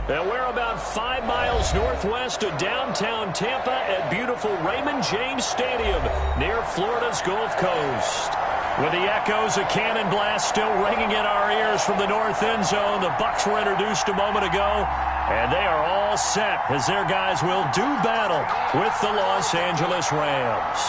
And we're about 5 miles northwest of downtown Tampa at beautiful Raymond James Stadium near Florida's Gulf Coast. With the echoes of cannon blast still ringing in our ears from the north end zone, the Bucs were introduced a moment ago, and they are all set as their guys will do battle with the Los Angeles Rams.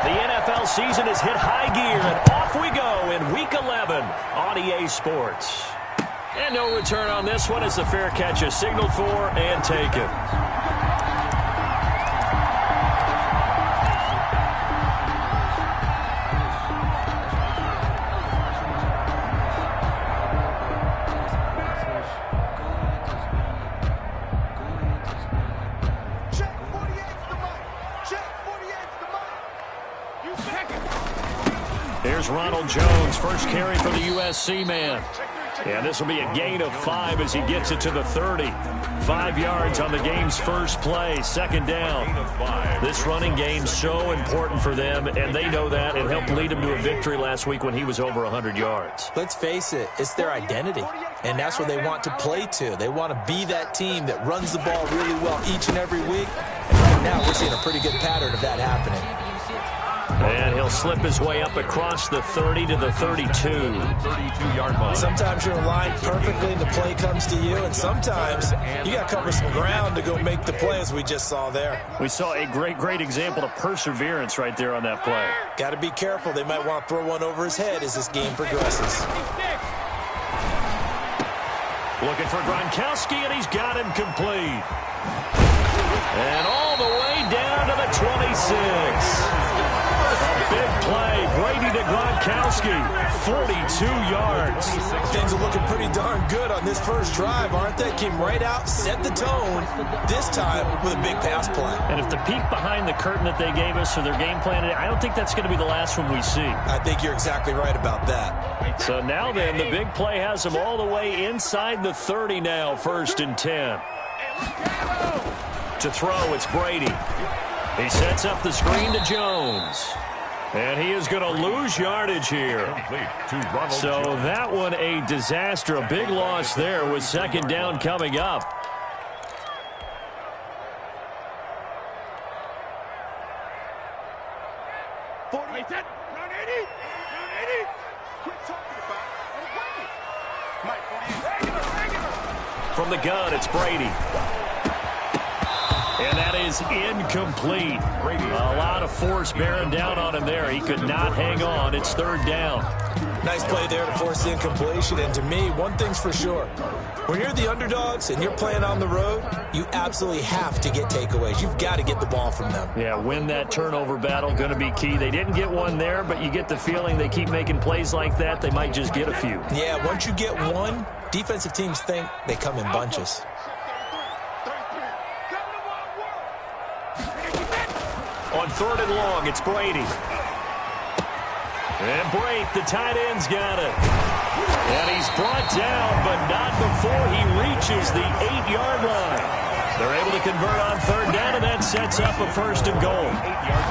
The NFL season has hit high gear, and off we go in Week 11 on EA Sports. And no return on this one as the fair catch is signaled for and taken. Here's Ronald Jones, first carry for the USC man. And this will be a gain of 5 as he gets it to the 30. 5 yards on the game's first play, second down. This running game's so important for them, and they know that. It helped lead them to a victory last week when he was over 100 yards. Let's face it, it's their identity, and that's what they want to play to. They want to be that team that runs the ball really well each and every week. And right now we're seeing a pretty good pattern of that happening. And he'll slip his way up across the 30 to the 32. 32-yard line. Sometimes you're aligned perfectly and the play comes to you, and sometimes you got to cover some ground to go make the play, as we just saw there. We saw a great example of perseverance right there on that play. Got to be careful. They might want to throw one over his head as this game progresses. Looking for Gronkowski, and he's got him complete. And all the way down to the 26. Big play, Brady to Gronkowski, 42 yards. Things are looking pretty darn good on this first drive, aren't they? Came right out, set the tone, this time with a big pass play. And if the peek behind the curtain that they gave us or their game plan, I don't think that's going to be the last one we see. I think you're exactly right about that. So now then, the big play has them all the way inside the 30 now, 1st and 10. To throw, it's Brady. He sets up the screen to Jones. And he is going to lose yardage here. So that one a disaster, a big loss there with second down coming up. From the gun, it's Brady. And that is incomplete. A lot of force bearing down on him there. He could not hang on. It's 3rd down. Nice play there to force the incompletion. And to me, one thing's for sure. When you're the underdogs and you're playing on the road, you absolutely have to get takeaways. You've got to get the ball from them. Yeah, win that turnover battle, going to be key. They didn't get one there, but you get the feeling they keep making plays like that, they might just get a few. Yeah, once you get one, defensive teams think they come in bunches. On 3rd and long, it's Brady. And Brake, the tight end's got it. And he's brought down, but not before he reaches the 8-yard line. They're able to convert on 3rd down, and that sets up a 1st and goal.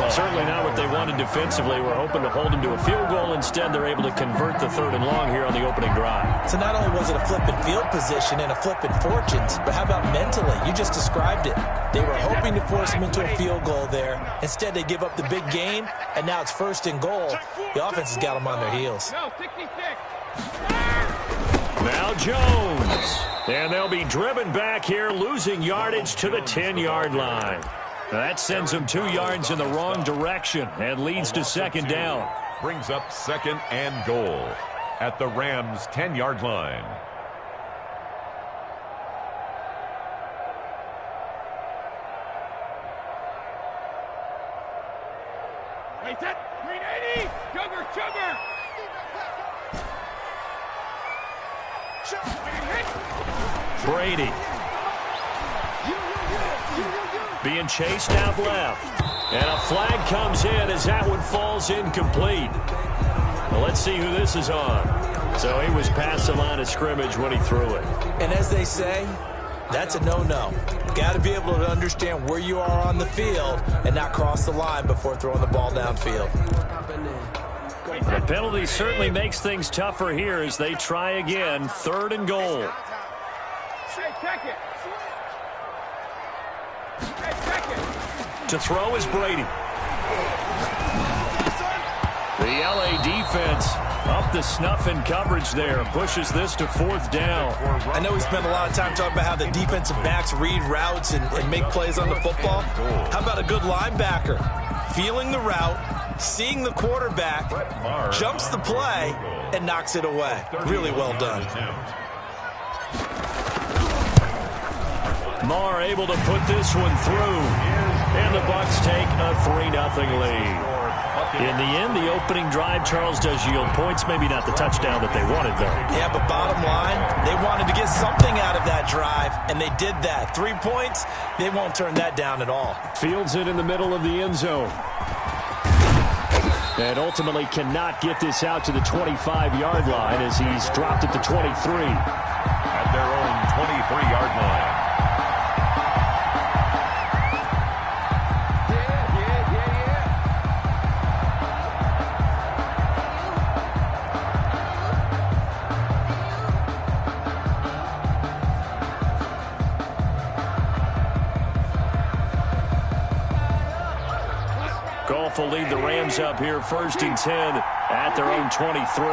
Well, certainly not what they wanted defensively. We're hoping to hold him to a field goal. Instead, they're able to convert the 3rd and long here on the opening drive. So not only was it a flipping field position and a flipping fortunes, but how about mentally? You just described it. They were hoping to force him into a field goal there. Instead, they give up the big gain, and now it's 1st and goal. The offense has got them on their heels. Now Jones. And they'll be driven back here, losing yardage to the 10-yard line. Now that sends them 2 yards in the wrong direction and leads to 2nd down. Brings up 2nd and goal at the Rams' 10-yard line. Brady being chased out left. And a flag comes in as that one falls incomplete. Well, let's see who this is on. So he was past the line of scrimmage when he threw it. And as they say, that's a no-no. Got to be able to understand where you are on the field and not cross the line before throwing the ball downfield. The penalty certainly makes things tougher here as they try again. 3rd and goal. To throw is Brady. The LA defense up the snuff in coverage there. Pushes this to 4th down. I know we spent a lot of time talking about how the defensive backs read routes and make plays on the football. How about a good linebacker? Feeling the route, seeing the quarterback, jumps the play, and knocks it away. Really well done. Marr able to put this one through. And the Bucs take a 3-0 lead. In the end, the opening drive, Charles, does yield points. Maybe not the touchdown that they wanted, though. Yeah, but bottom line, they wanted to get something out of that drive, and they did that. 3 points, they won't turn that down at all. Fields it in the middle of the end zone. And ultimately cannot get this out to the 25-yard line as he's dropped at the 23. At their own 23-yard line. Goff will lead the Rams up here 1st and 10 at their own 23.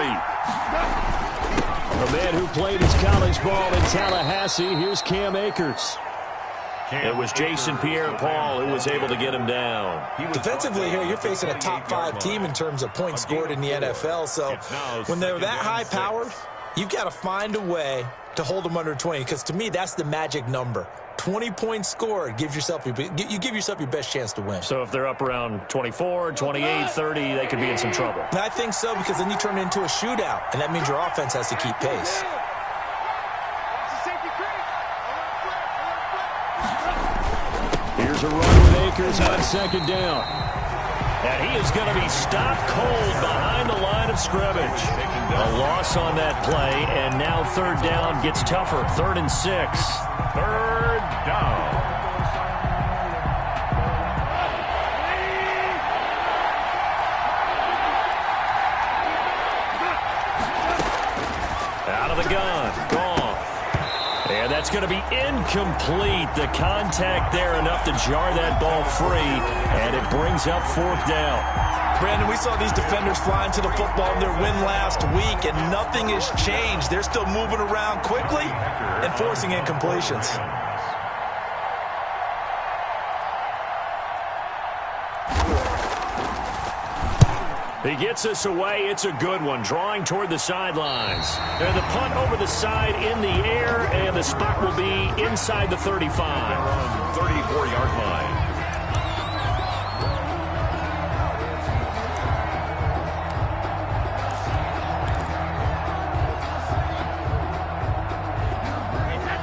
A man who played his college ball in Tallahassee, here's Cam Akers. It was Jason Pierre-Paul who was able to get him down. Defensively here, you're facing a top 5 team in terms of points scored in the NFL. So when they're that high-powered, you've got to find a way to hold them under 20, because to me, that's the magic number. 20 points scored, you give yourself your best chance to win. So if they're up around 24, 28, 30, they could be in some trouble. And I think so, because then you turn it into a shootout, and that means your offense has to keep pace. Here's a run with Akers on 2nd down. And he is going to be stopped cold behind the line of scrimmage. A loss on that play, and now 3rd down gets tougher. 3rd and 6. 3rd down. Out of the gun. Gone. And that's going to be incomplete. The contact there enough to jar that ball free, and it brings up 4th down. Brandon, we saw these defenders flying to the football in their win last week, and nothing has changed. They're still moving around quickly and forcing incompletions. He gets us away. It's a good one. Drawing toward the sidelines. And the punt over the side in the air, and the spot will be inside the 35. 34-yard line.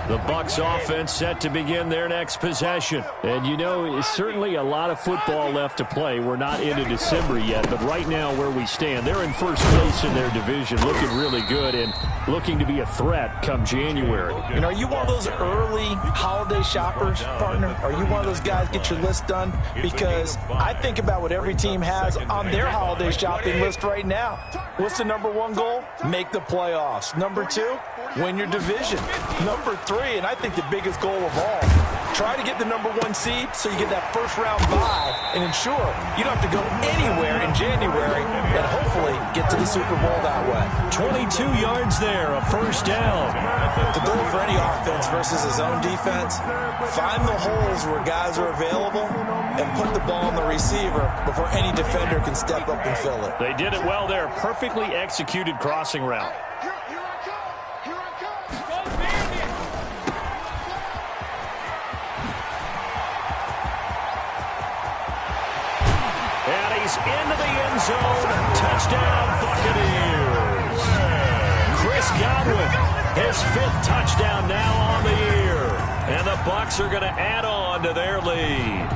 The Bucs offense set to begin their next possession. And you know, it's certainly a lot of football left to play. We're not into December yet, but right now where we stand, they're in first place in their division, looking really good and looking to be a threat come January. And are you one of those early holiday shoppers, partner? Are you one of those guys get your list done? Because I think about what every team has on their holiday shopping list right now. What's the #1 goal? Make the playoffs. #2, win your division. #3, and I think the biggest goal of all, try to get the #1 seed so you get that first-round bye and ensure you don't have to go anywhere in January and hopefully get to the Super Bowl that way. 22 yards there, a 1st down. The goal for any offense versus his own defense, find the holes where guys are available and put the ball on the receiver before any defender can step up and fill it. They did it well there. Perfectly executed crossing route. And he's into the end zone. Touchdown, Buccaneers. Chris Godwin, his 5th touchdown now on the year. And the Bucs are going to add on to their lead.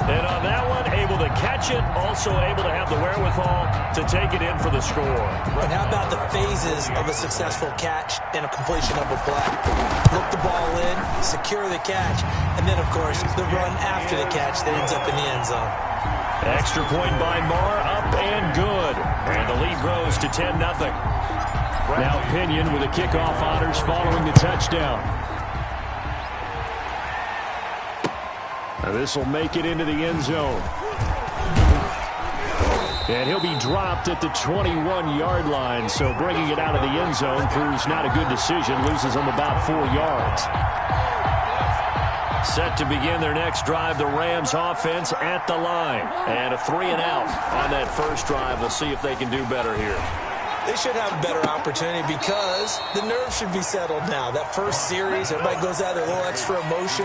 And on that one, able to catch it, also able to have the wherewithal to take it in for the score. And how about the phases of a successful catch and a completion of a play? Look the ball in, secure the catch, and then, of course, the run after the catch that ends up in the end zone. Extra point by Marr, up and good. And the lead grows to 10-0. Now Pinion with the kickoff honors following the touchdown. This will make it into the end zone. And he'll be dropped at the 21-yard line, so bringing it out of the end zone proves not a good decision. Loses them about 4 yards. Set to begin their next drive, the Rams offense at the line. And a 3-and-out on that first drive. We'll see if they can do better here. They should have a better opportunity because the nerves should be settled now. That first series, everybody goes out with a little extra emotion.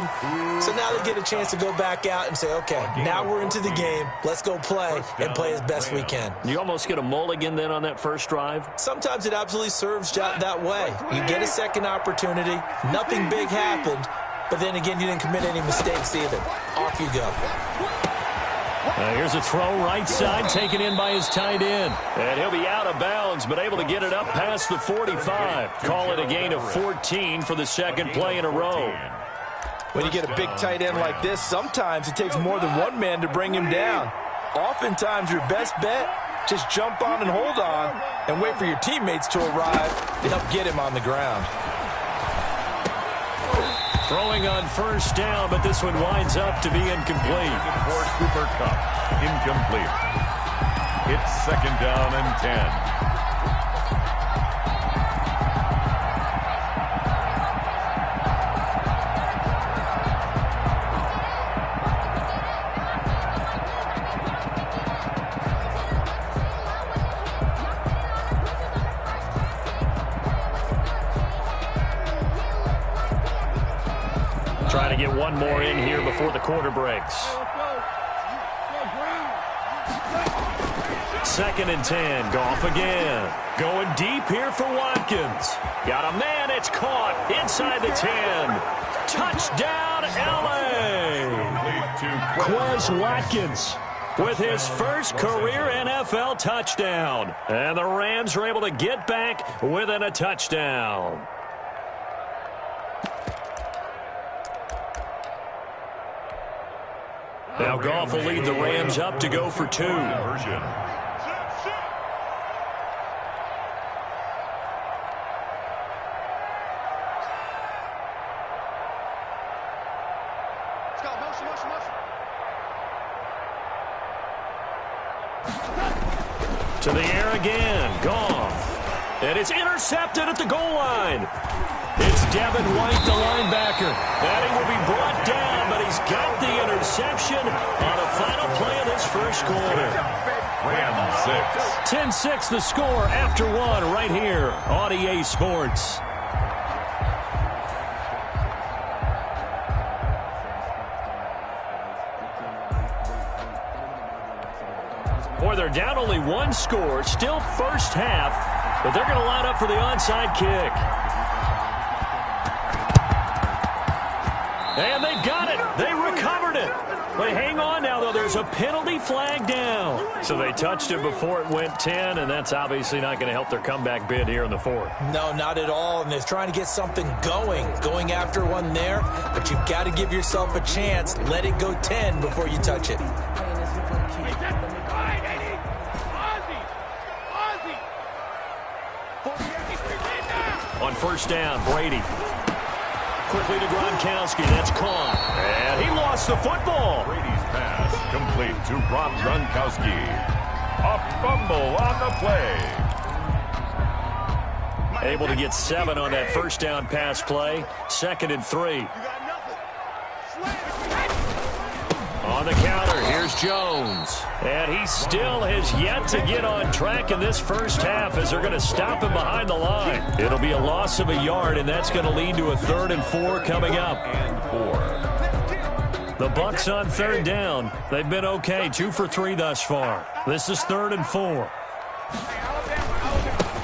So now they get a chance to go back out and say, okay, now we're into the game. Let's go play and play as best we can. You almost get a mulligan then on that first drive? Sometimes it absolutely serves that way. You get a second opportunity. Nothing big happened. But then again, you didn't commit any mistakes either. Off you go. Here's a throw right side, taken in by his tight end. And he'll be out of bounds, but able to get it up past the 45. Call it a gain of 14 for the second play in a row. When you get a big tight end like this, sometimes it takes more than one man to bring him down. Oftentimes, your best bet, just jump on and hold on and wait for your teammates to arrive to help get him on the ground. Throwing on first down, but this one winds up to be incomplete. For Cooper Kupp, incomplete. It's second down and 10. Trying to get one more in here before the quarter breaks. Second and 10. Goff again. Going deep here for Watkins. Got a man. It's caught inside the 10. Touchdown, L.A. Quez Watkins with his first career NFL touchdown. And the Rams are able to get back within a touchdown. Now Goff will lead the Rams up to go for 2. To the air again. Goff. And it's intercepted at the goal line. It's Devin White, the linebacker. And he will be brought down, but he's got the interception on the final play of this first quarter. Rams 6. 10-6 the score after one right here on EA Sports. Boy, they're down only one score, still first half, but they're going to line up for the onside kick. And they've got it. They recovered it. But hang on now, though. There's a penalty flag down. So they touched it before it went 10, and that's obviously not going to help their comeback bid here in the fourth. No, not at all. And they're trying to get something going after one there. But you've got to give yourself a chance. Let it go 10 before you touch it. On first down, Brady. Quickly to Gronkowski. That's caught. And he lost the football. Brady's pass complete to Rob Gronkowski. A fumble on the play. Able to get 7 on that first down pass play. 2nd and 3. On the counter, here's Jones. And he still has yet to get on track in this first half as they're going to stop him behind the line. It'll be a loss of a yard, and that's going to lead to a 3rd and 4 coming up. The Bucs on 3rd down. They've been okay, 2 for 3 thus far. This is 3rd and 4.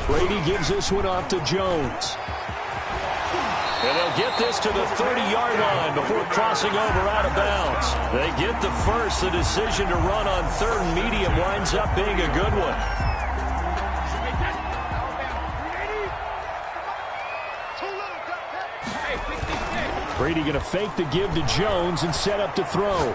Brady gives this one off to Jones. And they'll get this to the 30-yard line before crossing over out of bounds. They get the first. The decision to run on 3rd and medium winds up being a good one. Brady going to fake the give to Jones and set up to throw.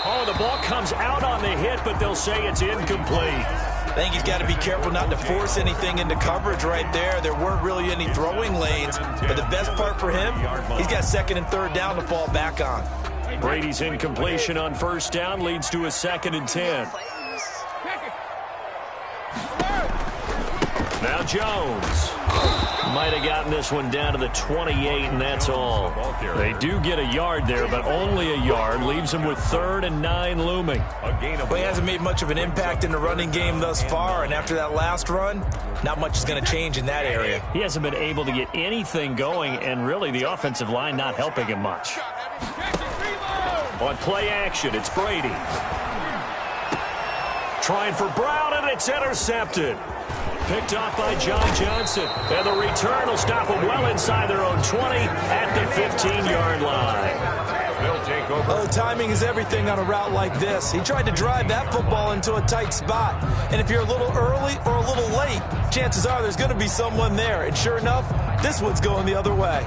Oh, the ball comes out on the hit, but they'll say it's incomplete. I think he's got to be careful not to force anything into coverage right there. There weren't really any throwing lanes, but the best part for him, he's got second and third down to fall back on. Brady's incompletion on first down leads to a 2nd and 10. Now Jones. Might have gotten this one down to the 28, and that's all. They do get a yard there, but only a yard. Leaves them with 3rd and 9 looming. Well, he hasn't made much of an impact in the running game thus far, and after that last run, not much is going to change in that area. He hasn't been able to get anything going, and really the offensive line not helping him much. On play action, it's Brady. Trying for Brown, and it's intercepted. Picked off by John Johnson. And the return will stop them well inside their own 20 at the 15-yard line. They'll take over. Oh, timing is everything on a route like this. He tried to drive that football into a tight spot. And if you're a little early or a little late, chances are there's going to be someone there. And sure enough, this one's going the other way.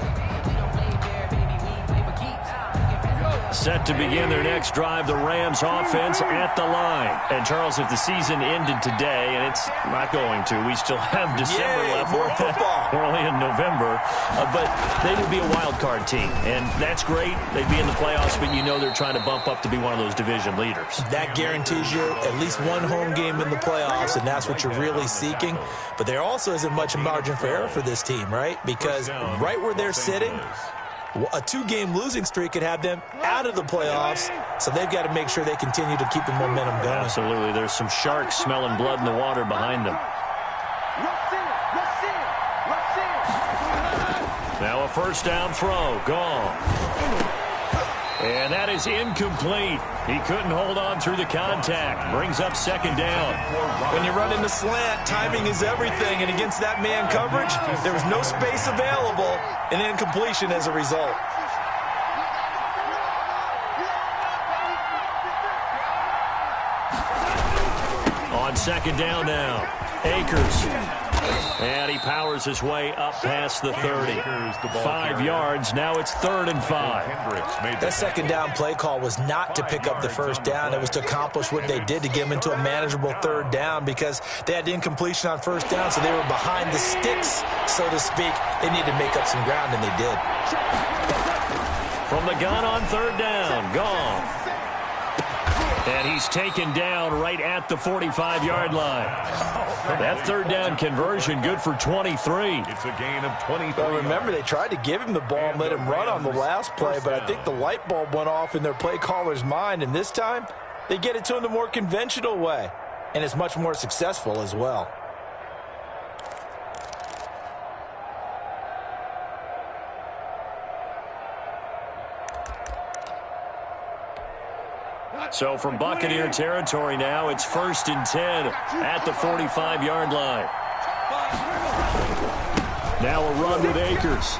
Set to begin their next drive, the Rams offense at the line. And, Charles, if the season ended today, and it's not going to, we still have December left. More football. We're only in November. But they would be a wild card team, and that's great. They'd be in the playoffs, but you know they're trying to bump up to be one of those division leaders. That guarantees you at least one home game in the playoffs, and that's what you're really seeking. But there also isn't much margin for error for this team, right? Because right where they're sitting, a 2-game losing streak could have them out of the playoffs, so they've got to make sure they continue to keep the momentum going. Absolutely. There's some sharks smelling blood in the water behind them. Now a first down throw. Gone. And that is incomplete. He couldn't hold on through the contact. Brings up 2nd down. When you run in the slant, timing is everything. And against that man coverage, there was no space available, and incompletion as a result. On 2nd down now. Akers. And he powers his way up past the 30. 5 yards. Now it's 3rd and 5. That 2nd down play call was not to pick up the first down. It was to accomplish what they did to get them into a manageable 3rd down because they had incompletion on first down, so they were behind the sticks, so to speak. They needed to make up some ground, and they did. From the gun on 3rd down. Gone. And he's taken down right at the 45-yard line. That 3rd down conversion good for 23. It's a gain of 23. Well, remember, they tried to give him the ball and let him run on the last play, but I think the light bulb went off in their play caller's mind, and this time they get it to him the more conventional way, and it's much more successful as well. So from Buccaneer territory now, it's 1st and 10 at the 45-yard line. Now a run with Akers.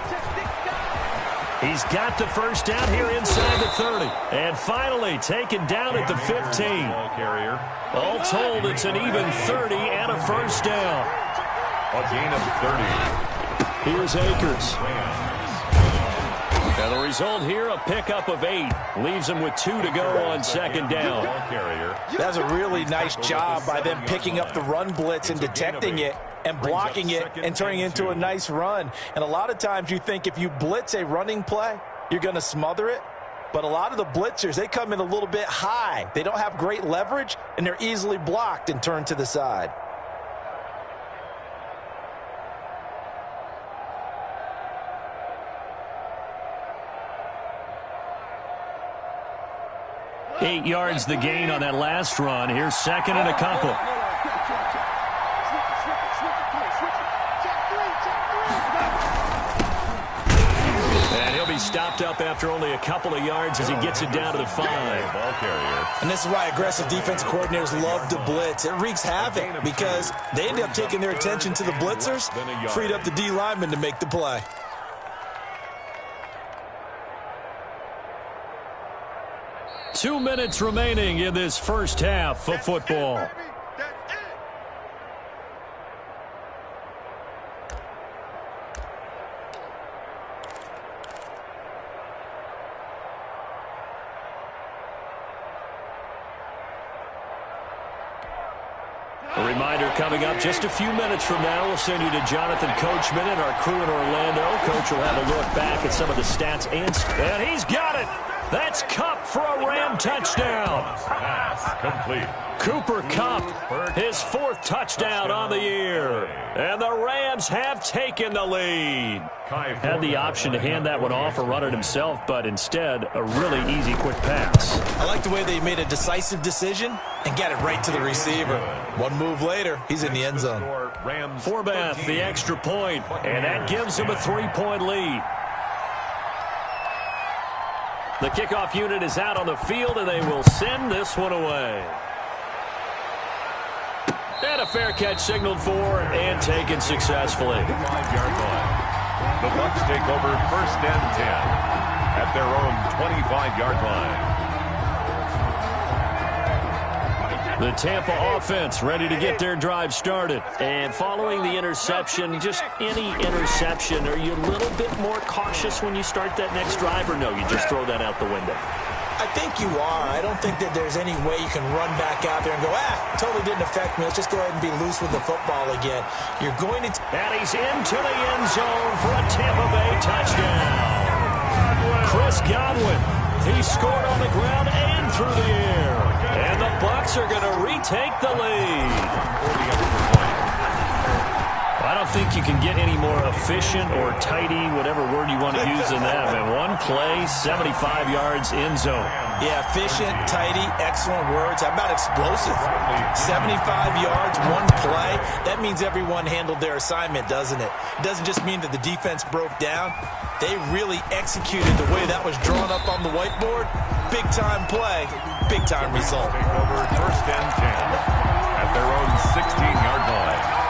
He's got the first down here inside the 30. And finally taken down at the 15. All told, it's an even 30 and a first down. A gain of 30. Here's Akers. Now the result here, a pickup of 8. Leaves them with 2 to go on 2nd down. That's a really nice job by them picking up the run blitz and detecting it and blocking it and turning it into a nice run. And a lot of times you think if you blitz a running play, you're going to smother it. But a lot of the blitzers, they come in a little bit high. They don't have great leverage, and they're easily blocked and turned to the side. Eight yards the gain on that last run. Here's 2nd and a couple. And he'll be stopped up after only a couple of yards as he gets it down to the 5. And this is why aggressive defensive coordinators love to blitz. It wreaks havoc because they end up taking their attention to the blitzers, freed up the D lineman to make the play. Two minutes remaining in this first half of football. A reminder coming up just a few minutes from now. We'll send you to Jonathan Coachman and our crew in Orlando. Coach will have a look back at some of the stats. And he's got it. That's Kupp for a Ram touchdown. Pass complete. Cooper Kupp, his 4th touchdown on the year. And the Rams have taken the lead. Had the option to hand that one off or run it himself, but instead, a really easy, quick pass. I like the way they made a decisive decision and got it right to the receiver. One move later, he's in the end zone. Forbath, the extra point, and that gives him a 3-point lead. The kickoff unit is out on the field, and they will send this one away. And a fair catch signaled for and taken successfully. 5-yard line. The Bucs take over 1st and 10 at their own 25-yard line. The Tampa offense ready to get their drive started. And following the interception, just any interception, are you a little bit more cautious when you start that next drive, or no, you just throw that out the window? I think you are. I don't think that there's any way you can run back out there and go, totally didn't affect me. Let's just go ahead and be loose with the football again. You're going to... And he's into the end zone for a Tampa Bay touchdown. Chris Godwin, he scored on the ground and through the air. And the Bucs are going to retake the lead. I don't think you can get any more efficient or tidy, whatever word you want to use in that. And one play, 75 yards, end zone. Yeah, efficient, tidy, excellent words. How about explosive? 75 yards, one play. That means everyone handled their assignment, doesn't it? It doesn't just mean that the defense broke down. They really executed the way that was drawn up on the whiteboard. Big-time play, big-time result. Take over 1st and 10 at their own 16-yard line.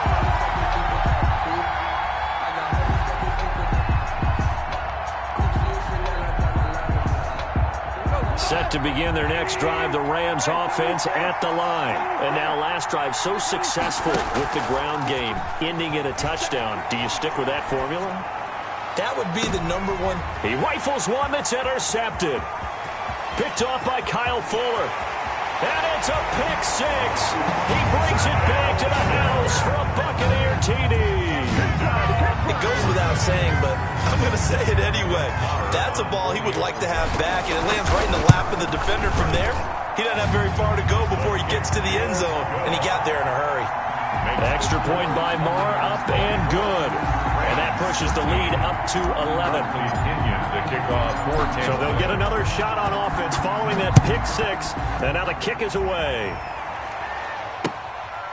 Set to begin their next drive, the Rams offense at the line. And now last drive so successful with the ground game, ending in a touchdown. Do you stick with that formula? That would be the number one. He rifles one that's intercepted. Picked off by Kyle Fuller. And it's a pick six. He brings it back to the house for a Buccaneer TD. It goes without saying, but I'm going to say it anyway. That's a ball he would like to have back, and it lands right in the lap of the defender from there. He doesn't have very far to go before he gets to the end zone, and he got there in a hurry. Extra point by Marr, up and good. And that pushes the lead up to 11. So they'll get another shot on offense following that pick six. And now the kick is away.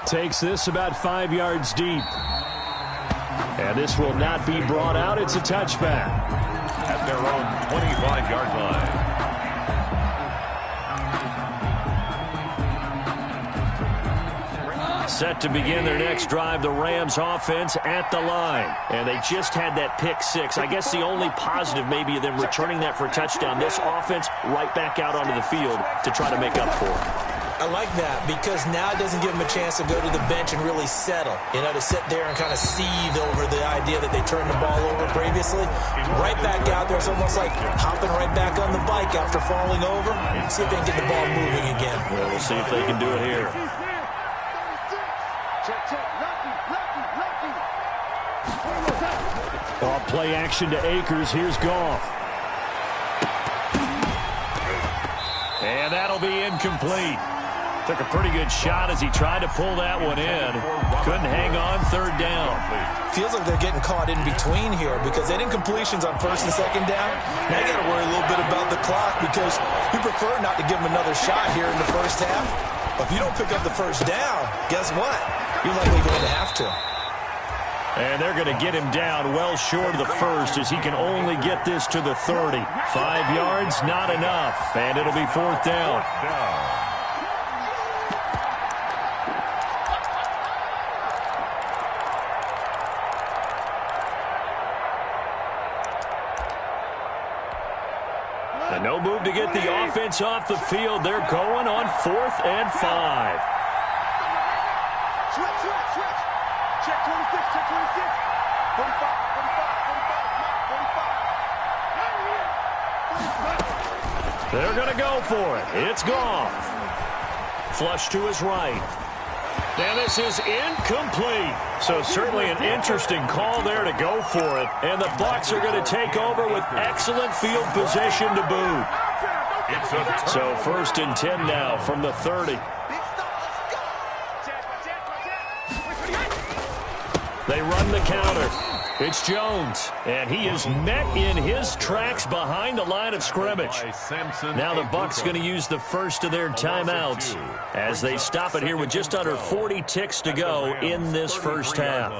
Takes this about 5 yards deep. And this will not be brought out. It's a touchback. At their own 25-yard line. Set to begin their next drive, the Rams offense at the line. And they just had that pick six. I guess the only positive maybe of them returning that for a touchdown. This offense right back out onto the field to try to make up for it. I like that because now it doesn't give them a chance to go to the bench and really settle. You know, to sit there and kind of seethe over the idea that they turned the ball over previously. Right back out there. It's almost like hopping right back on the bike after falling over. See if they can get the ball moving again. Well, we'll see if they can do it here. Ball play action to Akers. Here's Goff. And that'll be incomplete. Took a pretty good shot as he tried to pull that one in. Couldn't hang on, third down. Feels like they're getting caught in between here because they didn't completions on first and second down. Now you got to worry a little bit about the clock because you prefer not to give them another shot here in the first half. But if you don't pick up the first down, guess what? You're likely going to have to. And they're going to get him down well short of the first as he can only get this to the 30. 5 yards, not enough. And it'll be fourth down. And no move to get the offense off the field. They're going on 4th and 5. Check 26, check 26. 45, 45, 45. They're going to go for it. It's Goff. Flush to his right. And this is incomplete. So certainly an interesting call there to go for it. And the Bucs are going to take over with excellent field position to boot. So 1st and 10 now from the 30. They run the counter. It's Jones, and he is met in his tracks behind the line of scrimmage. Now the Bucs going to use the first of their timeouts as they stop it here with just under 40 ticks to go in this first half.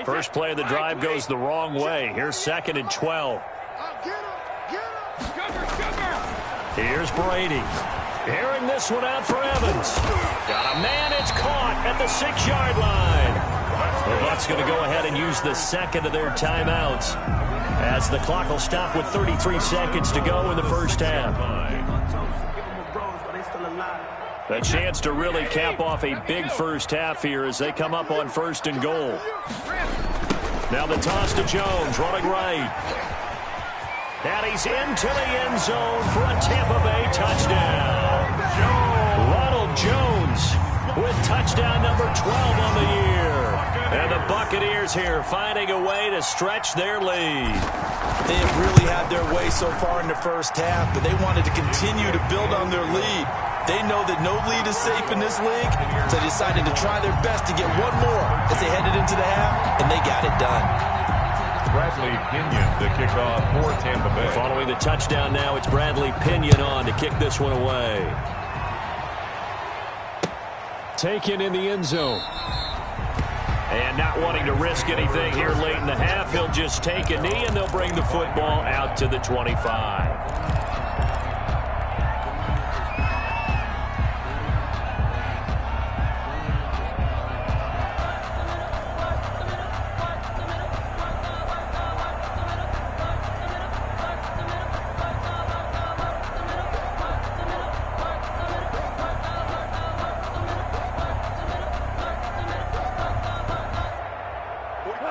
First play of the drive goes the wrong way. Here's 2nd and 12. Here's Brady. Airing this one out for Evans. Got a man. It's caught at the 6-yard line. The Bucs going to go ahead and use the second of their timeouts as the clock will stop with 33 seconds to go in the first half. A chance to really cap off a big first half here as they come up on 1st and goal. Now the toss to Jones, running right. And he's into the end zone for a Tampa Bay touchdown. Ronald Jones with touchdown number 12 on the year. And the Buccaneers here finding a way to stretch their lead. They have really had their way so far in the first half, but they wanted to continue to build on their lead. They know that no lead is safe in this league, so they decided to try their best to get one more as they headed into the half, and they got it done. Bradley Pinion, the kickoff for Tampa Bay. Following the touchdown now, it's Bradley Pinion on to kick this one away. Taken in the end zone. And not wanting to risk anything here late in the half, he'll just take a knee and they'll bring the football out to the 25.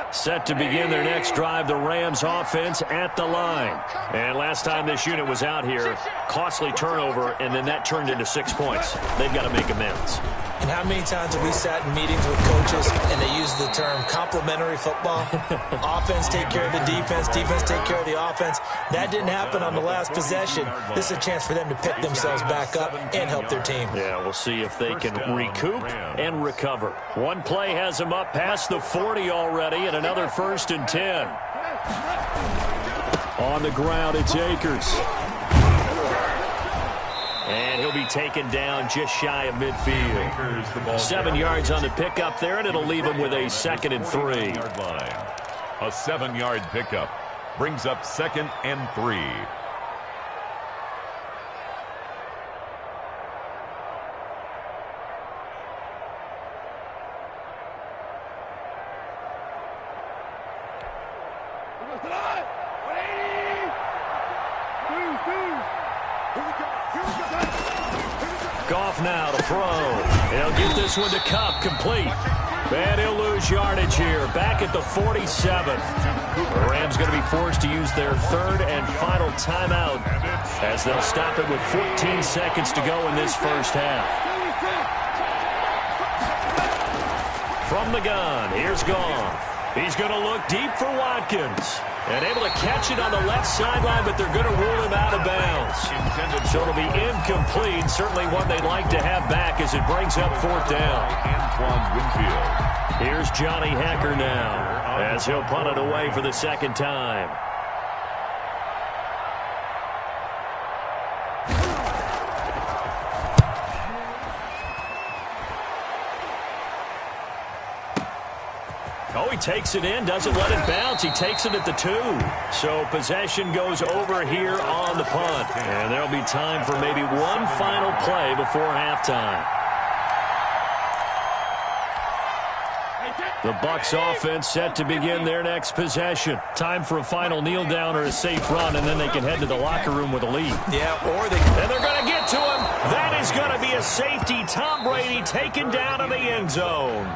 Set to begin their next drive, the Rams offense at the line. And last time this unit was out here, costly turnover, and then that turned into 6 points. They've got to make amends. And how many times have we sat in meetings with coaches and they use the term complementary football? Offense take care of the defense, defense take care of the offense. That didn't happen on the last possession. This is a chance for them to pick themselves back up and help their team. Yeah, we'll see if they can recoup and recover. One play has them up past the 40 already, and another 1st and 10. On the ground, it's Akers. And he'll be taken down just shy of midfield. 7 yards on the pickup there, and it'll leave him with a 2nd and 3. A 7-yard pickup brings up 2nd and 3. Goff now to throw. He'll get this one to Kupp, complete. And he'll lose yardage here, back at the 47. The Rams going to be forced to use their 3rd and final timeout as they'll stop it with 14 seconds to go in this first half. From the gun, here's Goff. He's going to look deep for Watkins. And able to catch it on the left sideline, but they're going to rule him out of bounds. So it'll be incomplete. Certainly one they'd like to have back as it brings up 4th down. Here's Johnny Hacker now as he'll punt it away for the 2nd time. Oh, he takes it in, doesn't let it bounce. He takes it at the 2. So possession goes over here on the punt. And there'll be time for maybe one final play before halftime. The Bucs offense set to begin their next possession. Time for a final kneel down or a safe run, and then they can head to the locker room with a lead. Yeah, or they... And they're going to get it to him. That is going to be a safety. Tom Brady taken down in the end zone.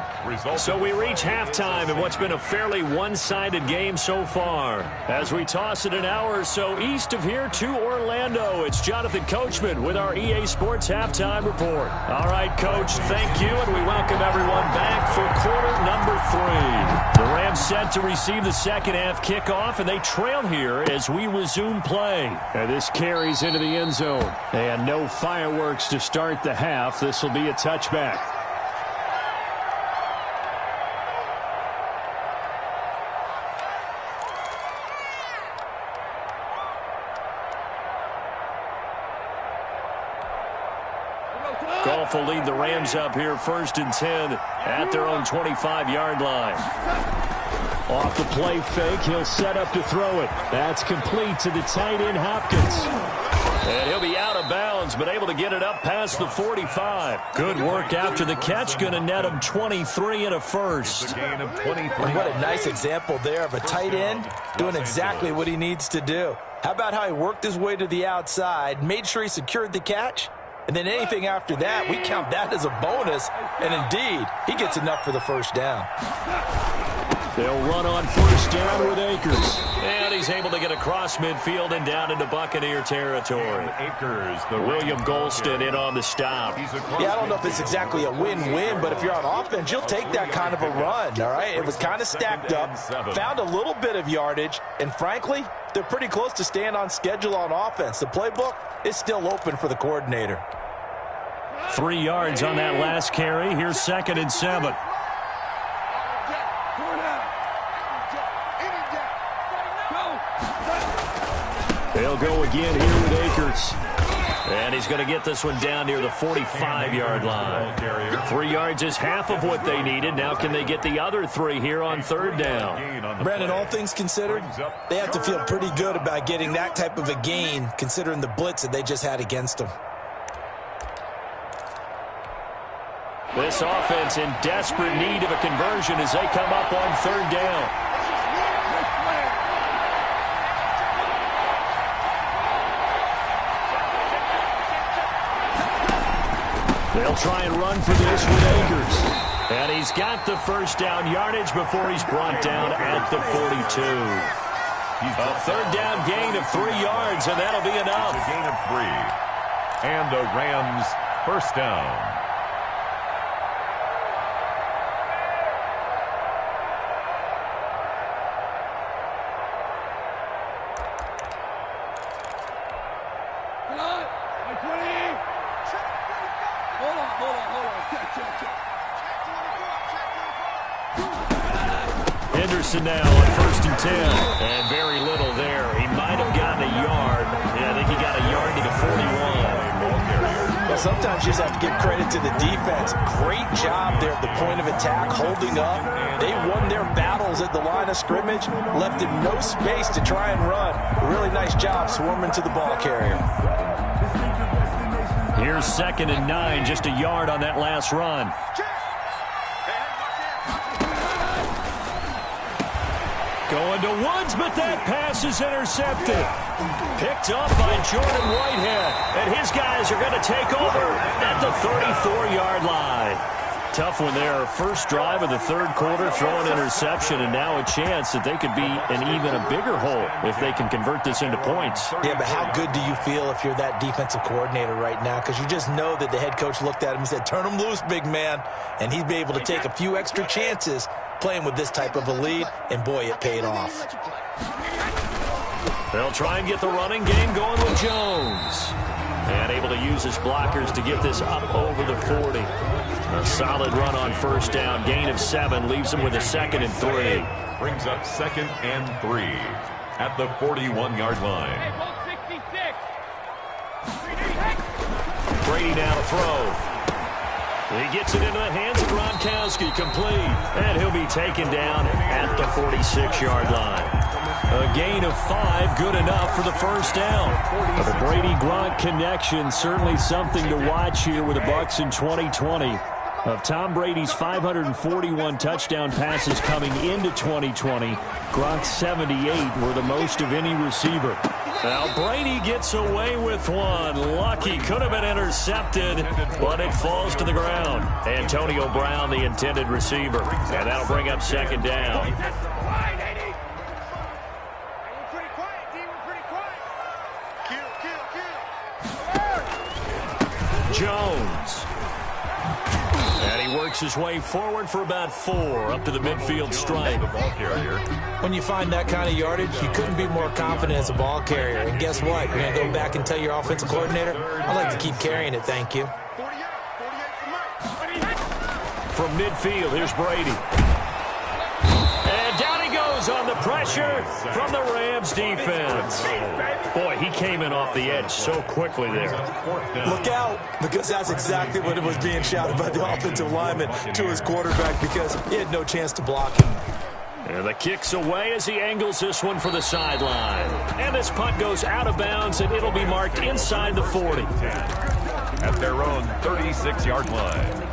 So we reach halftime in what's been a fairly one-sided game so far. As we toss it an hour or so east of here to Orlando, it's Jonathan Coachman with our EA Sports Halftime Report. All right, Coach, thank you, and we welcome everyone back for quarter number 3. The Rams set to receive the second half kickoff, and they trail here as we resume play. And this carries into the end zone. And no fireworks to start the half. This will be a touchback. Goff will lead the Rams up here 1st and 10 at their own 25-yard line. Off the play fake, he'll set up to throw it. That's complete to the tight end Hopkins. And he'll be out of bounds, but able to get it up past the 45. Good work after the catch, going to net him 23 and a first. And what a nice example there of a tight end doing exactly what he needs to do. How about how he worked his way to the outside, made sure he secured the catch, and then anything after that, we count that as a bonus. And indeed, he gets enough for the first down. They'll run on first down with Akers. And he's able to get across midfield and down into Buccaneer territory. William Golston in on the stop. Yeah, I don't know if it's exactly a win-win, but if you're on offense, you'll take that kind of a run, all right? It was kind of stacked up, found a little bit of yardage, and frankly, they're pretty close to staying on schedule on offense. The playbook is still open for the coordinator. 3 yards on that last carry. Here's 2nd and 7. They'll go again here with Akers. And he's going to get this one down near the 45-yard line. 3 yards is half of what they needed. Now can they get the other 3 here on 3rd down? Brandon, all things considered, they have to feel pretty good about getting that type of a gain, considering the blitz that they just had against them. This offense in desperate need of a conversion as they come up on 3rd down. They'll try and run for this with Akers. And he's got the first down yardage before he's brought down at the 42. A 3rd down gain of 3 yards, and that'll be enough. A gain of 3. And the Rams first down. Henderson now on 1st and 10. And very little there. He might have gotten a yard. Yeah, I think he got a yard to the 41. Well, sometimes you just have to give credit to the defense. Great job there at the point of attack, holding up. They won their battles at the line of scrimmage, left him no space to try and run. A really nice job swarming to the ball carrier. Here's 2nd and 9, just a yard on that last run. Going to Woods, but that pass is intercepted. Picked up by Jordan Whitehead. And his guys are going to take over at the 34-yard line. Tough one there. First drive of the 3rd quarter, throwing interception, and now a chance that they could be in even a bigger hole if they can convert this into points. Yeah, but how good do you feel if you're that defensive coordinator right now? Because you just know that the head coach looked at him and said, turn him loose, big man. And he'd be able to take a few extra chances playing with this type of a lead, and boy, it paid off. They'll try and get the running game going with Jones. And able to use his blockers to get this up over the 40. A solid run on 1st down. Gain of 7 leaves him with a 2nd and 3. Brings up 2nd and 3 at the 41-yard line. Brady now to throw. He gets it into the hands of Gronkowski, complete. And he'll be taken down at the 46-yard line. A gain of 5, good enough for the first down. The Brady-Gronk connection, certainly something to watch here with the Bucs in 2020. Of Tom Brady's 541 touchdown passes coming into 2020, Gronk's 78 were the most of any receiver. Now Brady gets away with one. Lucky, could have been intercepted, but it falls to the ground. Antonio Brown, the intended receiver. And that'll bring up second down. Jones. And he works his way forward for about 4 up to the midfield stripe. When you find that kind of yardage, you couldn't be more confident as a ball carrier. And guess what? You're going to go back and tell your offensive coordinator, I'd like to keep carrying it, thank you. From midfield, here's Brady. And down he goes on the pressure from the Rams defense. Boy, he came in off the edge so quickly there. Look out, because that's exactly what it was being shouted by the offensive lineman to his quarterback, because he had no chance to block him. And the kick's away as he angles this one for the sideline. And this punt goes out of bounds, and it'll be marked inside the 40. At their own 36-yard line.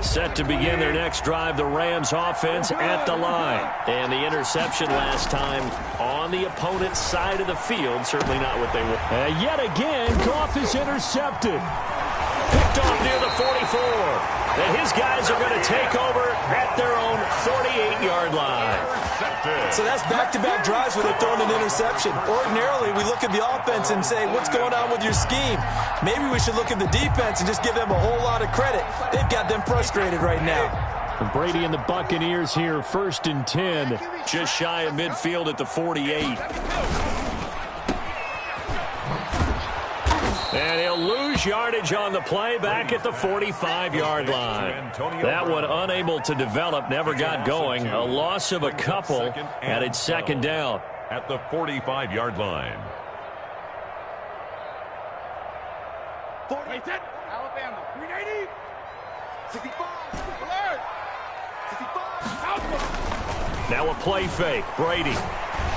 Set to begin their next drive, the Rams offense at the line. And the interception last time on the opponent's side of the field. Certainly not what they were. Yet again, Goff is intercepted. Picked off near the 44. And his guys are going to take over at their own 48-yard line. So that's back-to-back drives where they're throwing an interception. Ordinarily, we look at the offense and say, what's going on with your scheme? Maybe we should look at the defense and just give them a whole lot of credit. They've got them frustrated right now. And Brady and the Buccaneers here, 1st and 10, just shy of midfield at the 48. And he'll lose yardage on the play back at the 45-yard line. That one unable to develop, never got going. A loss of a couple, and it's second down. At the 45-yard line. Alabama, 380, 65, alert, 65, now a play fake. Brady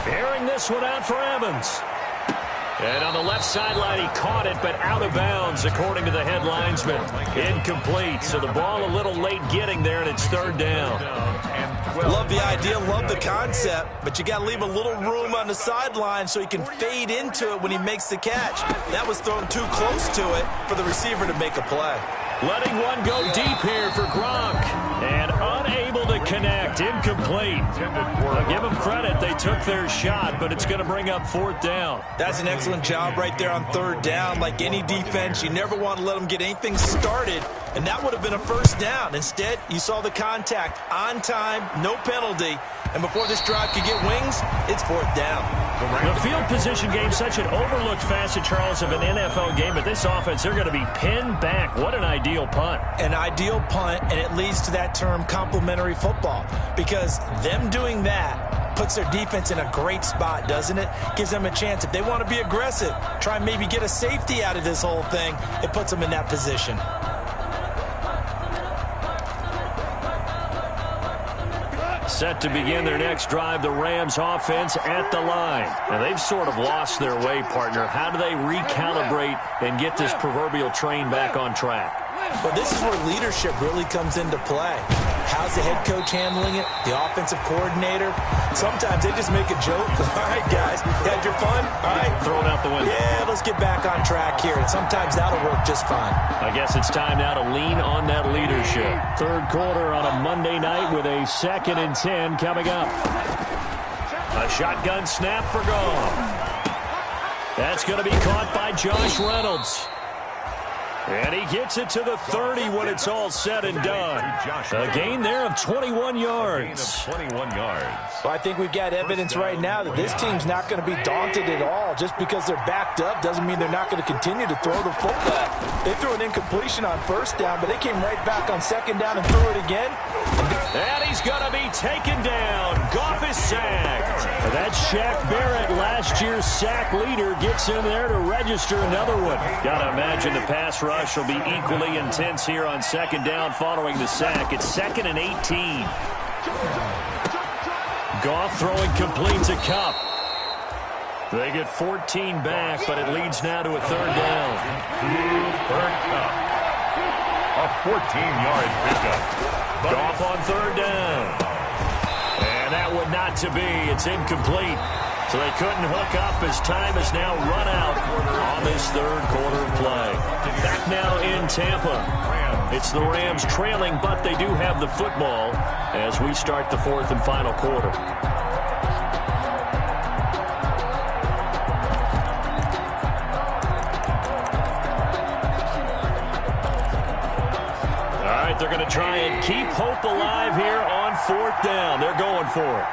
airing this one out for Evans. And on the left sideline, he caught it, but out of bounds, according to the head linesman. Incomplete, so the ball a little late getting there, and it's 3rd down. Love the idea, love the concept, but you got to leave a little room on the sideline so he can fade into it when he makes the catch. That was thrown too close to it for the receiver to make a play. Letting one go deep here for Gronk. And unable to connect. Incomplete. I'll give them credit. They took their shot, but it's going to bring up 4th down. That's an excellent job right there on 3rd down. Like any defense, you never want to let them get anything started, and that would have been a 1st down. Instead, you saw the contact on time, no penalty, and before this drive could get wings, it's 4th down. The field position game, such an overlooked facet, Charles, of an NFL game, but this offense, they're going to be pinned back. What an ideal punt. An ideal punt, and it leads to that term complementary football, because them doing that puts their defense in a great spot, doesn't it? Gives them a chance. If they want to be aggressive, try and maybe get a safety out of this whole thing, it puts them in that position. Set to begin their next drive, the Rams offense at the line. Now, they've sort of lost their way, partner. How do they recalibrate and get this proverbial train back on track? Well, this is where leadership really comes into play. How's the head coach handling it? The offensive coordinator? Sometimes they just make a joke. All right, guys, you had your fun? All right. Throw it out the window. Yeah, let's get back on track here. And sometimes that'll work just fine. I guess it's time now to lean on that leadership. 3rd quarter on a Monday night with a 2nd and 10 coming up. A shotgun snap for Goff. That's going to be caught by Josh Reynolds. And he gets it to the 30 when it's all said and done. A gain there of 21 yards. 21 yards. Well, I think we've got evidence right now that this team's not going to be daunted at all. Just because they're backed up doesn't mean they're not going to continue to throw the football. They threw an incompletion on 1st down, but they came right back on 2nd down and threw it again. And he's going to be taken down. Goff is sacked. That's Shaq Barrett, last year's sack leader, gets in there to register another one. Got to imagine the pass rush will be equally intense here on 2nd down following the sack. It's 2nd and 18. Goff throwing complete to Kupp. They get 14 back, but it leads now to a 3rd down. A 14-yard pickup. Goff on 3rd down. And that would not got to be. It's incomplete. So they couldn't hook up as time has now run out on this third quarter of play. Back now in Tampa. It's the Rams trailing, but they do have the football as we start the fourth and final quarter. All right, they're going to try and keep hope alive here on fourth down. They're going for it.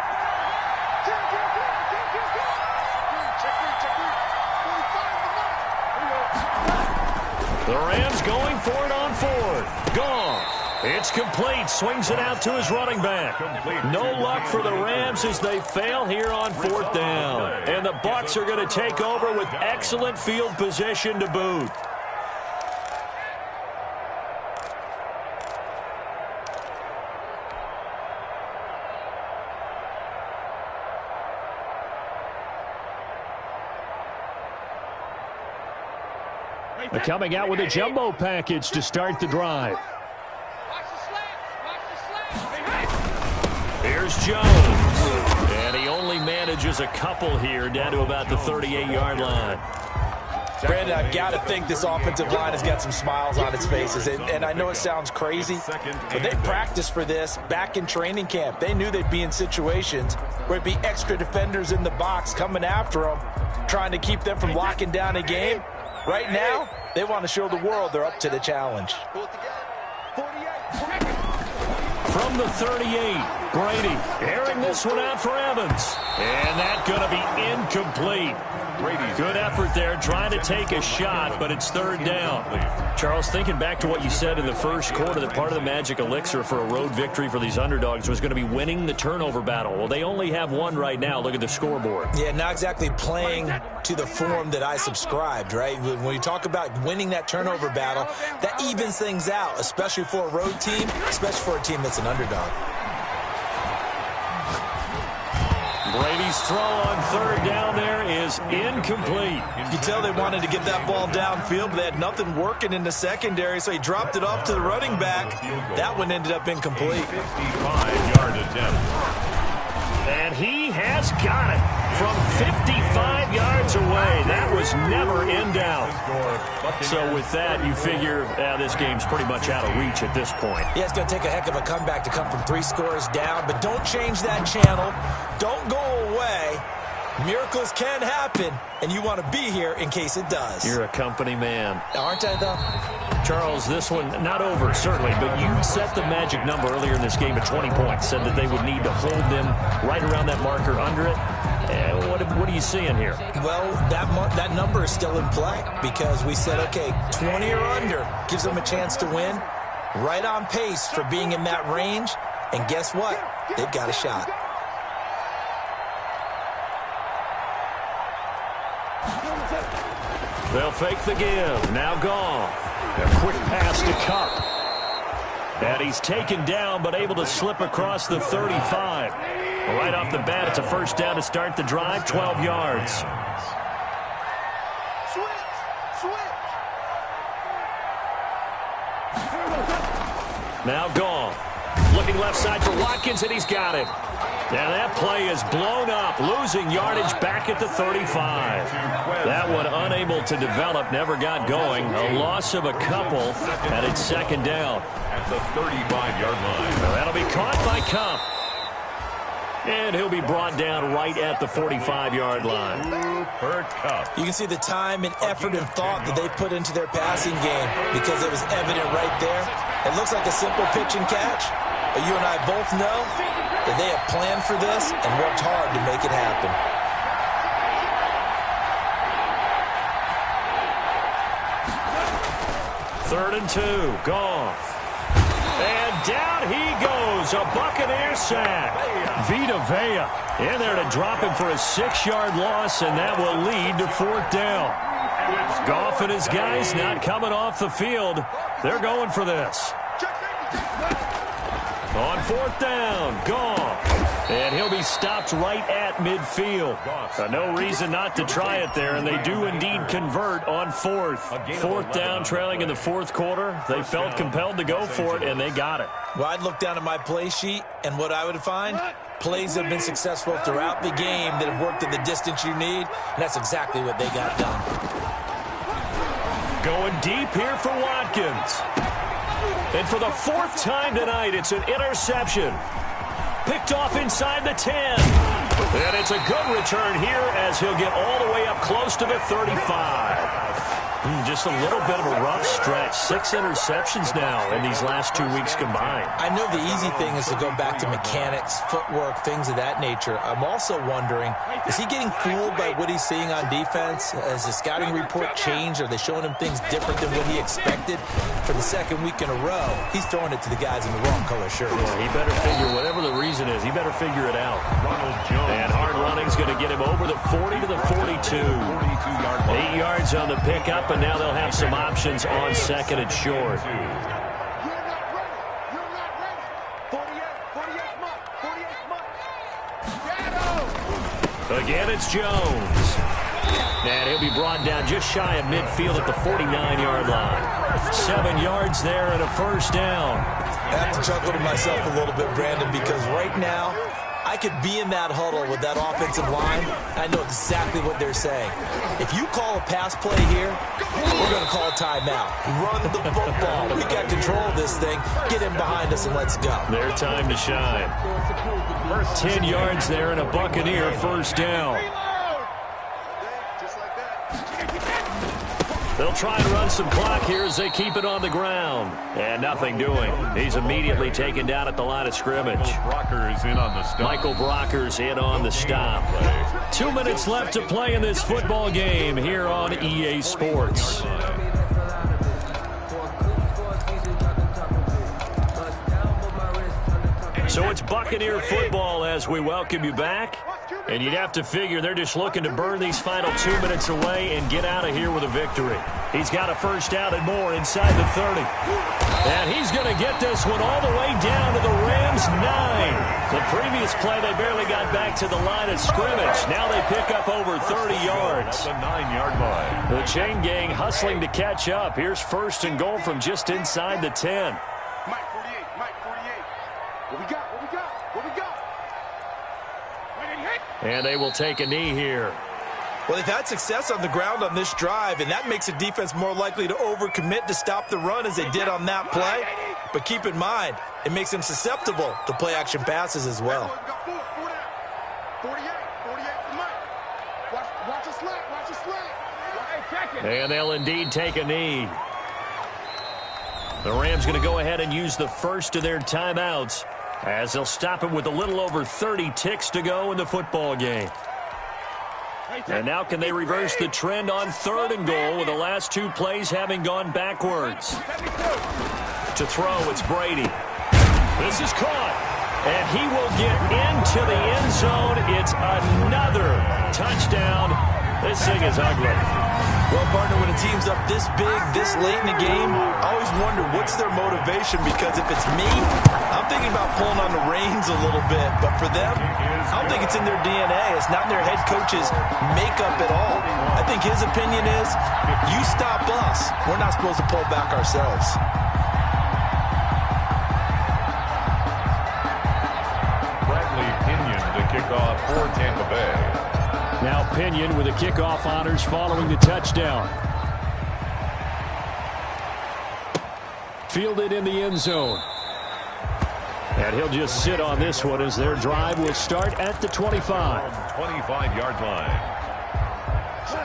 The Rams going for it on fourth. Gone. It's complete. Swings it out to his running back. No luck for the Rams as they fail here on fourth down. And the Bucs are going to take over with excellent field position to boot. They're coming out with a jumbo package to start the drive. Here's Jones. And he only manages a couple here down to about the 38-yard line. Brandon, I've got to think this offensive line has got some smiles on its faces. And I know it sounds crazy, but they practiced for this back in training camp. They knew they'd be in situations where it'd be extra defenders in the box coming after them, trying to keep them from locking down a game. Right now, they want to show the world they're up to the challenge. From the 38, Brady airing this one out for Evans. And that's going to be incomplete. Good effort there trying to take a shot, but it's third down. Charles, thinking back to what you said in the first quarter, that part of the magic elixir for a road victory for these underdogs was going to be winning the turnover battle. Well, they only have one right now. Look at the scoreboard. Yeah, not exactly playing to the form that I subscribed, right? When you talk about winning that turnover battle, that evens things out, especially for a road team, especially for a team that's an underdog. Brady's throw on third down there is incomplete. You can tell they wanted to get that ball downfield, but they had nothing working in the secondary, so he dropped it off to the running back. That one ended up incomplete. 55-yard attempt. And he has got it from 55 yards away. That was never in doubt. So with that, you figure this game's pretty much out of reach at this point. Yeah, it's going to take a heck of a comeback to come from 3 scores down, but don't change that channel. Don't go away. Miracles can happen, and you want to be here in case it does. You're a company man. Aren't I, though? Charles, this one, not over, certainly, but you set the magic number earlier in this game at 20 points, said that they would need to hold them right around that marker under it. What are you seeing here? Well, that number is still in play because we said, okay, 20 or under gives them a chance to win. Right on pace for being in that range, and guess what? They've got a shot. They'll fake the give. Now Goff. A quick pass to Cup. And he's taken down, but able to slip across the 35. Right off the bat, it's a first down to start the drive, 12 yards. Now Goff. Looking left side for Watkins, and he's got it. Now that play is blown up, losing yardage back at the 35. That one unable to develop, never got going. A loss of a couple, and it's second down. At the 35-yard line. Now that'll be caught by Cup. And he'll be brought down right at the 45-yard line. Per Cup. You can see the time and effort and thought that they put into their passing game because it was evident right there. It looks like a simple pitch and catch, but you and I both know that they have planned for this and worked hard to make it happen. Third and 2, Goff. And down he goes, a Buccaneer sack. Vita Vea in there to drop him for a 6-yard loss, and that will lead to fourth down. Goff and his guys not coming off the field. They're going for this. On fourth down, Goff. And he'll be stopped right at midfield. No reason not to try it there, and they do indeed convert on fourth. Fourth down, trailing in the fourth quarter. They felt compelled to go for it, and they got it. Well, I'd look down at my play sheet, and what I would find, plays have been successful throughout the game that have worked at the distance you need, and that's exactly what they got done. Going deep here for Watkins. And for the fourth time tonight, it's an interception. Picked off inside the 10. And it's a good return here as he'll get all the way up close to the 35. Just a little bit of a rough stretch. 6 interceptions now in these last 2 weeks combined. I know the easy thing is to go back to mechanics, footwork, things of that nature. I'm also wondering, is he getting fooled by what he's seeing on defense? Has the scouting report changed? Are they showing him things different than what he expected? For the second week in a row, he's throwing it to the guys in the wrong color shirts. Yeah, he better figure, whatever the reason is, he better figure it out. And hard running's going to get him over the 40 to the 42. 8 yards on the pickup, and now they'll have some options on second and short. Again, it's Jones. And he'll be brought down just shy of midfield at the 49-yard line. 7 yards there and a first down. I have to chuckle to myself a little bit, Brandon, because right now, I could be in that huddle with that offensive line. I know exactly what they're saying. If you call a pass play here, we're going to call a timeout. Run the football. We got control of this thing. Get in behind us and let's go. Their time to shine. 10 yards there and a Buccaneer first down. They'll try and run some clock here as they keep it on the ground. And nothing doing. He's immediately taken down at the line of scrimmage. Michael Brocker's in on the stop. 2 minutes left to play in this football game here on EA Sports. So it's Buccaneer football as we welcome you back. And you'd have to figure they're just looking to burn these final 2 minutes away and get out of here with a victory. He's got a first down and more inside the 30. And he's going to get this one all the way down to the Rams' 9. The previous play, they barely got back to the line of scrimmage. Now they pick up over 30 yards. The 9-yard line. The chain gang hustling to catch up. Here's first and goal from just inside the 10. Mike 48, Mike 48. What we got? What we got? What we got? And they will take a knee here. Well, they've had success on the ground on this drive, and that makes the defense more likely to overcommit to stop the run as they did on that play. But keep in mind, it makes them susceptible to play-action passes as well. 48 for Mike. Watch a slant, watch a slant. And they'll indeed take a knee. The Rams going to go ahead and use the first of their timeouts as they'll stop it with a little over 30 ticks to go in the football game. And now can they reverse the trend on third and goal with the last 2 plays having gone backwards? To throw, it's Brady. This is caught. And he will get into the end zone. It's another touchdown. This thing is ugly. Well, partner, when a team's up this big, this late in the game, I always wonder what's their motivation, because if it's me, I'm thinking about pulling on the reins a little bit. But for them, I don't think it's in their DNA. It's not in their head coach's makeup at all. I think his opinion is, you stop us, we're not supposed to pull back ourselves. Bradley Pinion to kick off for Tampa Bay. Now Pinion with the kickoff honors following the touchdown. Fielded in the end zone. And he'll just sit on this one as their drive will start at the 25. 25-yard line.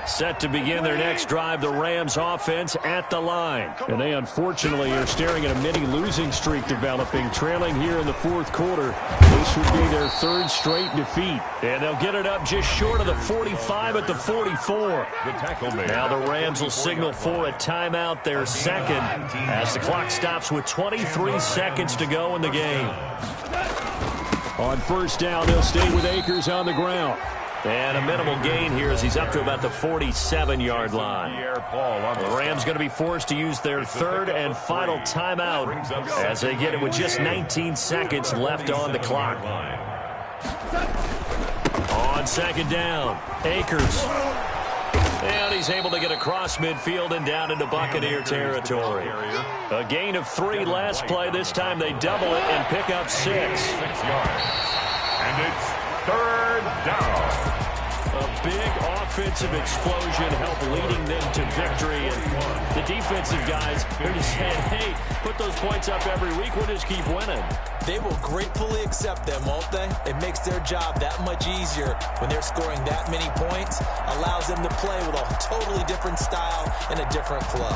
Set to begin their next drive, the Rams offense at the line. And they unfortunately are staring at a mini losing streak developing, trailing here in the fourth quarter. This would be their 3rd straight defeat. And they'll get it up just short of the 45 at the 44. The tackle made. Now the Rams will signal for a timeout, their second, as the clock stops with 23 seconds to go in the game. On first down, they'll stay with Akers on the ground. And a minimal gain here as he's up to about the 47-yard line. The Rams going to be forced to use their 3rd and final timeout as they get it with just 19 seconds left on the clock. On second down, Akers. And he's able to get across midfield and down into Buccaneer territory. A gain of 3 last play. This time they double it and pick up 6. 6 yards. And it's 3rd down. A big offensive explosion helped leading them to victory. And the defensive guys are just saying, hey, put those points up every week. We'll just keep winning. They will gratefully accept them, won't they? It makes their job that much easier when they're scoring that many points. Allows them to play with a totally different style and a different flow.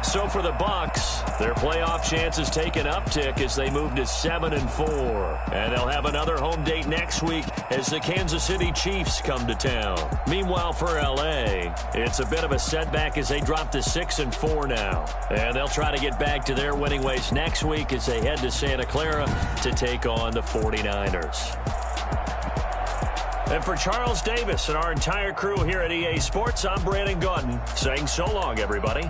So for the Bucs, their playoff chances take an uptick as they move to 7-4. And they'll have another home date next week as the Kansas City Chiefs come to town. Meanwhile, for L.A., it's a bit of a setback as they drop to 6-4 now. And they'll try to get back to their winning ways next week as they head to Santa Clara to take on the 49ers. And for Charles Davis and our entire crew here at EA Sports, I'm Brandon Gaudin saying so long, everybody.